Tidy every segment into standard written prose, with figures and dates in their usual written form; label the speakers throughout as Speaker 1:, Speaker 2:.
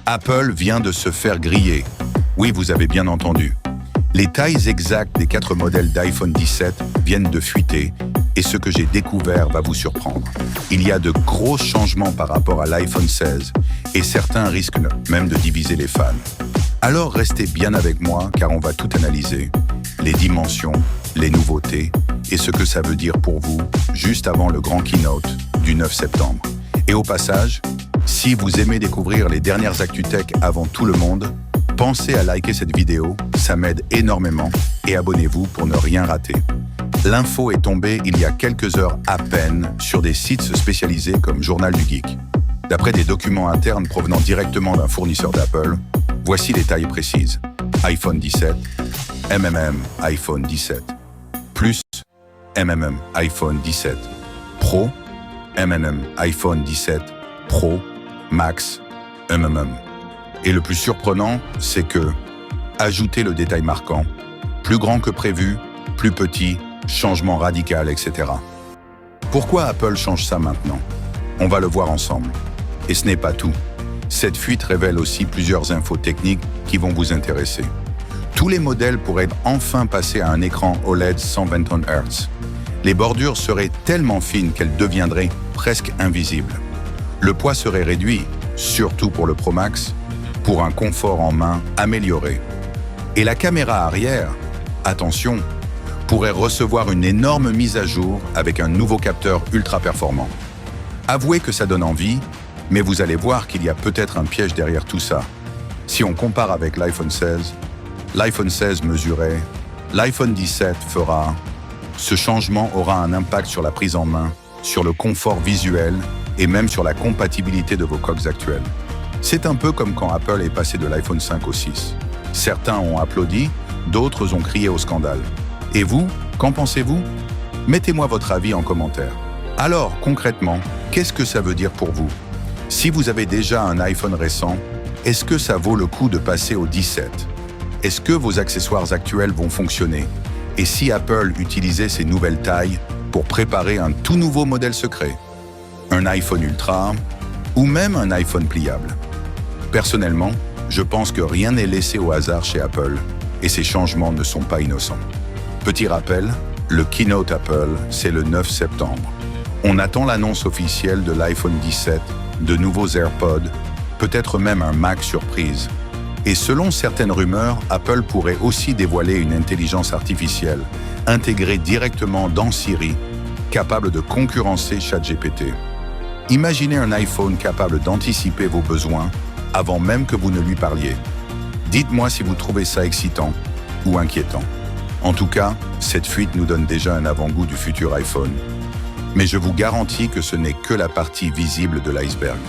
Speaker 1: Apple vient de se faire griller. Oui, vous avez bien entendu. Les tailles exactes des 4 modèles d'iPhone 17 viennent de fuiter et ce que j'ai découvert va vous surprendre. Il y a de gros changements par rapport à l'iPhone 16 et certains risquent même de diviser les fans. Alors restez bien avec moi car on va tout analyser. Les dimensions, les nouveautés et ce que ça veut dire pour vous juste avant le grand keynote du 9 septembre. Et au passage, si vous aimez découvrir les dernières ActuTech avant tout le monde, pensez à liker cette vidéo, ça m'aide énormément et abonnez-vous pour ne rien rater. L'info est tombée il y a quelques heures à peine sur des sites spécialisés comme Journal du Geek. D'après des documents internes provenant directement d'un fournisseur d'Apple, voici les tailles précises. iPhone 17, iPhone 17, plus iPhone 17, Pro, iPhone 17, Pro, Max, Et le plus surprenant, c'est que, ajoutez le détail marquant, plus grand que prévu, plus petit, changement radical, etc. Pourquoi Apple change ça maintenant? On va le voir ensemble. Et ce n'est pas tout. Cette fuite révèle aussi plusieurs infos techniques qui vont vous intéresser. Tous les modèles pourraient enfin passer à un écran OLED 120 Hz. Les bordures seraient tellement fines qu'elles deviendraient presque invisibles. Le poids serait réduit, surtout pour le Pro Max, pour un confort en main amélioré. Et la caméra arrière, attention, pourrait recevoir une énorme mise à jour avec un nouveau capteur ultra performant. Avouez que ça donne envie, mais vous allez voir qu'il y a peut-être un piège derrière tout ça. Si on compare avec l'iPhone 16 mesurait, l'iPhone 17 fera. Ce changement aura un impact sur la prise en main, sur le confort visuel et même sur la compatibilité de vos coques actuelles. C'est un peu comme quand Apple est passé de l'iPhone 5 au 6. Certains ont applaudi, d'autres ont crié au scandale. Et vous, qu'en pensez-vous? Mettez-moi votre avis en commentaire. Alors, concrètement, qu'est-ce que ça veut dire pour vous? Si vous avez déjà un iPhone récent, est-ce que ça vaut le coup de passer au 17? Est-ce que vos accessoires actuels vont fonctionner? Et si Apple utilisait ces nouvelles tailles pour préparer un tout nouveau modèle secret? Un iPhone Ultra ou même un iPhone pliable? Personnellement, je pense que rien n'est laissé au hasard chez Apple et ces changements ne sont pas innocents. Petit rappel, le keynote Apple, c'est le 9 septembre. On attend l'annonce officielle de l'iPhone 17, de nouveaux AirPods, peut-être même un Mac surprise. Et selon certaines rumeurs, Apple pourrait aussi dévoiler une intelligence artificielle intégrée directement dans Siri, capable de concurrencer ChatGPT. Imaginez un iPhone capable d'anticiper vos besoins avant même que vous ne lui parliez. Dites-moi si vous trouvez ça excitant ou inquiétant. En tout cas, cette fuite nous donne déjà un avant-goût du futur iPhone. Mais je vous garantis que ce n'est que la partie visible de l'iceberg.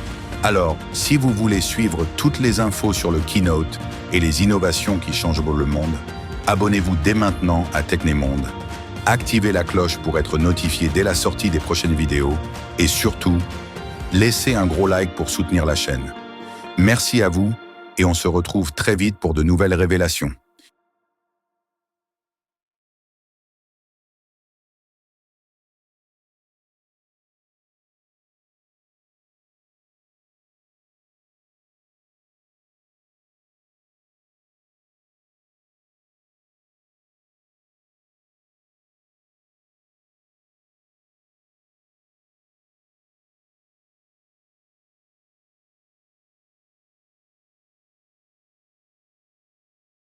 Speaker 1: Alors, si vous voulez suivre toutes les infos sur le keynote et les innovations qui changeront le monde, abonnez-vous dès maintenant à Technémonde. Activez la cloche pour être notifié dès la sortie des prochaines vidéos et surtout, laissez un gros like pour soutenir la chaîne. Merci à vous et on se retrouve très vite pour de nouvelles révélations.